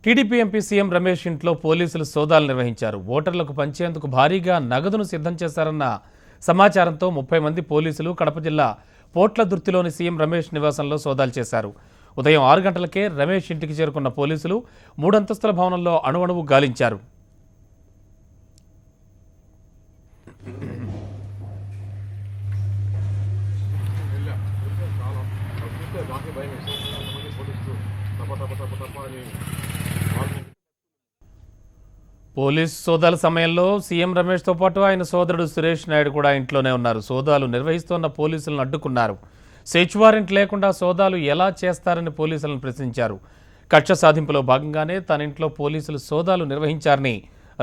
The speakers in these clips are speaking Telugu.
టీడీపీ ఎంపీ సీఎం రమేష్ ఇంట్లో పోలీసులు సోదాలు నిర్వహించారు. ఓటర్లకు పంచేందుకు భారీగా నగదును సిద్ధం చేశారన్న సమాచారంతో 30 మంది పోలీసులు కడప జిల్లా పోట్లదుర్తిలోని సీఎం రమేష్ నివాసంలో సోదాలు చేశారు. ఉదయం 6 గంటలకే రమేష్ ఇంటికి చేరుకున్న పోలీసులు 3 అంతస్తుల భవనంలో అణువణువు గాలించారు. పోలీస్ సోదాల సమయంలో సీఎం రమేష్తో పాటు ఆయన సోదరుడు సురేష్ నాయుడు కూడా ఇంట్లోనే ఉన్నారు. సోదాలు నిర్వహిస్తున్న పోలీసులను అడ్డుకున్నారు. సెర్చ్ వారెంట్ లేకుండా సోదాలు ఎలా చేస్తారని పోలీసులను ప్రశ్నించారు. కక్ష సాధింపులో భాగంగానే తన ఇంట్లో పోలీసులు సోదాలు నిర్వహించారని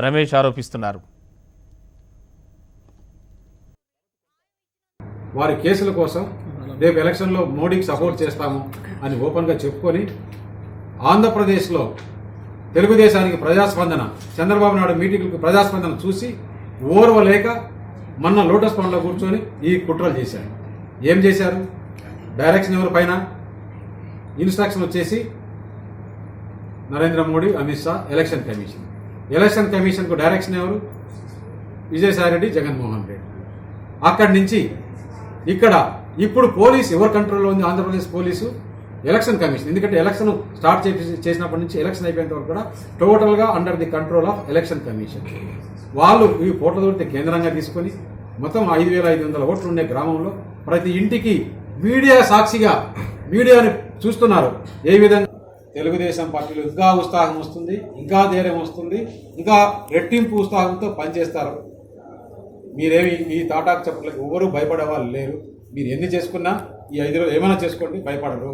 రమేష్ ఆరోపిస్తున్నారు. వారి కేసుల కోసం రేపు ఎలక్షన్లో మోడీకి సపోర్ట్ చేస్తాము అని ఓపెన్గా చెప్పుకొని ఆంధ్రప్రదేశ్లో తెలుగుదేశానికి ప్రజాస్పందన, చంద్రబాబు నాయుడు మీటింగ్లకు ప్రజాస్పందన చూసి ఓర్వలేక మొన్న లోటస్ పండ్లో కూర్చొని ఈ కుట్రలు చేశారు. ఏం చేశారు? డైరెక్షన్ ఎవరి పైన? ఇన్స్ట్రక్షన్ వచ్చేసి Narendra Modi, Amit Shah, election commission. Election కమిషన్కు డైరెక్షన్ ఎవరు? విజయసాయిరెడ్డి, జగన్మోహన్ రెడ్డి. అక్కడి నుంచి ఇక్కడ ఇప్పుడు పోలీసు ఎవరి కంట్రోల్లో ఉంది? Andhra Pradesh police, election commission. ఎందుకంటే ఎలక్షన్ స్టార్ట్ చేసినప్పటి నుంచి ఎలక్షన్ అయిపోయేంత వరకు కూడా టోటల్గా under the control of election commission. వాళ్ళు ఈ పోట్లదుర్తి కేంద్రంగా తీసుకొని మొత్తం 5,500 ఓట్లు ఉండే గ్రామంలో ప్రతి ఇంటికి మీడియా సాక్షిగా మీడియాని చూస్తున్నారు. ఏ విధంగా తెలుగుదేశం పార్టీలో ఇంకా ఉత్సాహం వస్తుంది, ఇంకా ధైర్యం వస్తుంది, ఇంకా రెట్టింపు ఉత్సాహంతో పనిచేస్తారు. మీరేమి ఈ తాటాకు చెప్పట్లేదు, ఎవరు భయపడే వాళ్ళు లేరు. మీరు ఎన్ని చేసుకున్నా ఈ 5 రోజులు ఏమైనా చేసుకోండి, భయపడరు.